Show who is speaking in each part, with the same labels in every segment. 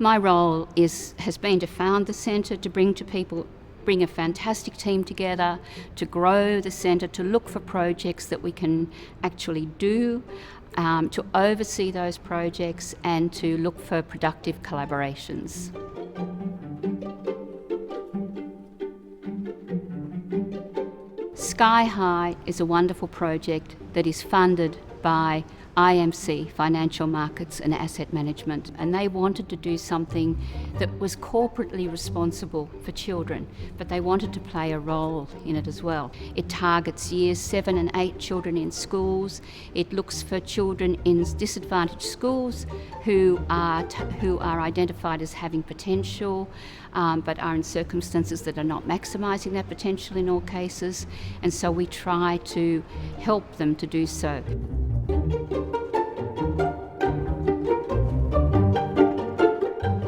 Speaker 1: My role has been to found the centre, to bring a fantastic team together, to grow the centre, to look for projects that we can actually do, to oversee those projects and to look for productive collaborations. Sky High is a wonderful project that is funded by IMC, Financial Markets and Asset Management, and they wanted to do something that was corporately responsible for children, but they wanted to play a role in it as well. It targets years 7 and 8 children in schools. It looks for children in disadvantaged schools who are identified as having potential, but are in circumstances that are not maximising that potential in all cases, and so we try to help them to do so.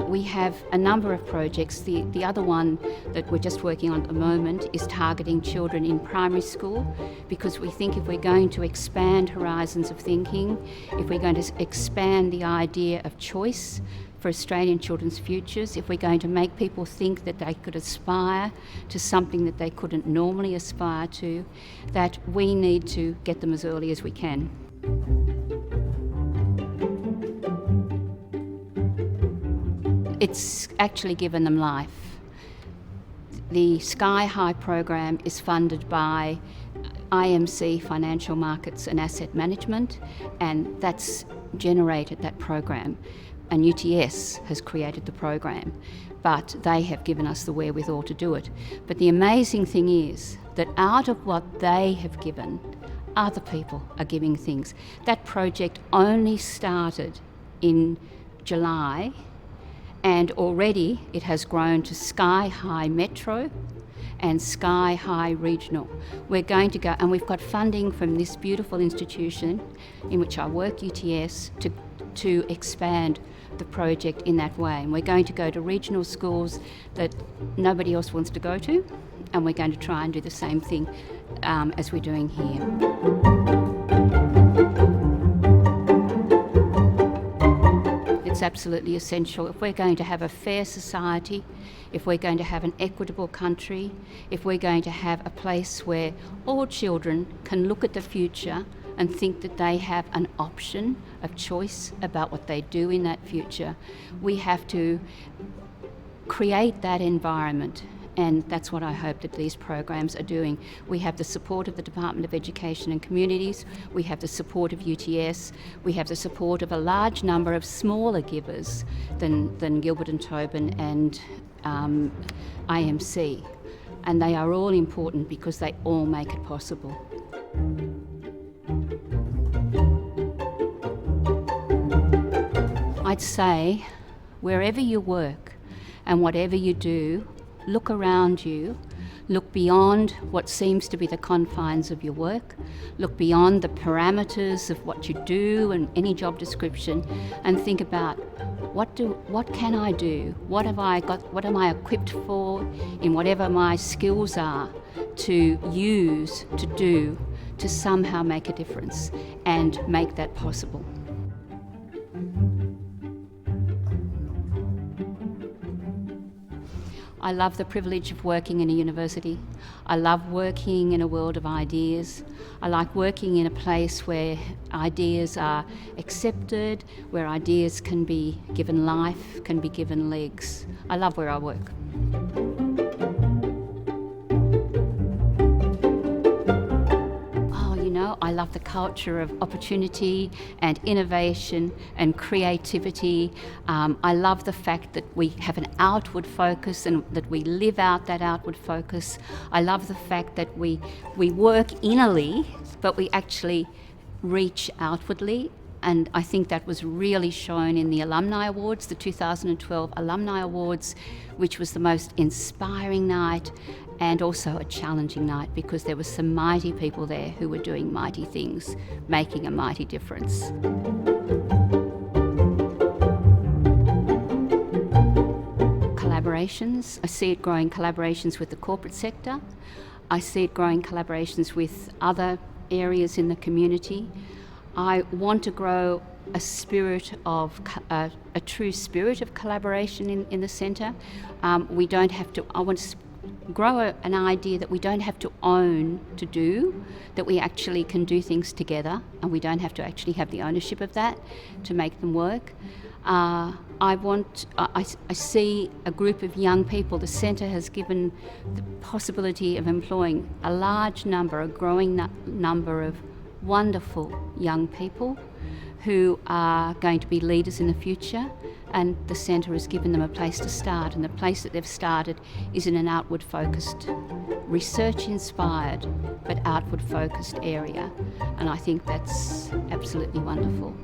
Speaker 1: We have a number of projects. The other one that we're just working on at the moment is targeting children in primary school, because we think if we're going to expand horizons of thinking, if we're going to expand the idea of choice for Australian children's futures, if we're going to make people think that they could aspire to something that they couldn't normally aspire to, that we need to get them as early as we can. It's actually given them life. The Sky High program is funded by IMC, Financial Markets and Asset Management, and that's generated that program. And UTS has created the program, but they have given us the wherewithal to do it. But the amazing thing is that out of what they have given, other people are giving things. That project only started in July, and already it has grown to Sky High Metro and Sky High Regional. We're going to go, and we've got funding from this beautiful institution in which I work, UTS, to expand the project in that way. And we're going to go to regional schools that nobody else wants to go to, and we're going to try and do the same thing as we're doing here. It's absolutely essential. If we're going to have a fair society, if we're going to have an equitable country, if we're going to have a place where all children can look at the future and think that they have an option of choice about what they do in that future, we have to create that environment. And that's what I hope that these programs are doing. We have the support of the Department of Education and Communities, we have the support of UTS, we have the support of a large number of smaller givers than Gilbert and Tobin and IMC. And they are all important because they all make it possible. I'd say, wherever you work and whatever you do, look around you, look beyond what seems to be the confines of your work, look beyond the parameters of what you do and any job description, and think about what can I do? What have I got? What am I equipped for in whatever my skills are to use, to do, to somehow make a difference and make that possible. I love the privilege of working in a university. I love working in a world of ideas. I like working in a place where ideas are accepted, where ideas can be given life, can be given legs. I love where I work. I love the culture of opportunity and innovation and creativity. I love the fact that we have an outward focus and that we live out that outward focus. I love the fact that we work innerly, but we actually reach outwardly. And I think that was really shown in the Alumni Awards, the 2012 Alumni Awards, which was the most inspiring night and also a challenging night because there were some mighty people there who were doing mighty things, making a mighty difference. Collaborations, I see it growing collaborations with the corporate sector. I see it growing collaborations with other areas in the community. I want to grow a spirit of a true spirit of collaboration in the centre. We don't have to. I want to grow an idea that we don't have to own to do, that we actually can do things together, and we don't have to actually have the ownership of that to make them work. I see a group of young people. The centre has given the possibility of employing a large number, a growing number of wonderful young people who are going to be leaders in the future, and the centre has given them a place to start, and the place that they've started is in an outward focused, research inspired but outward focused area, and I think that's absolutely wonderful.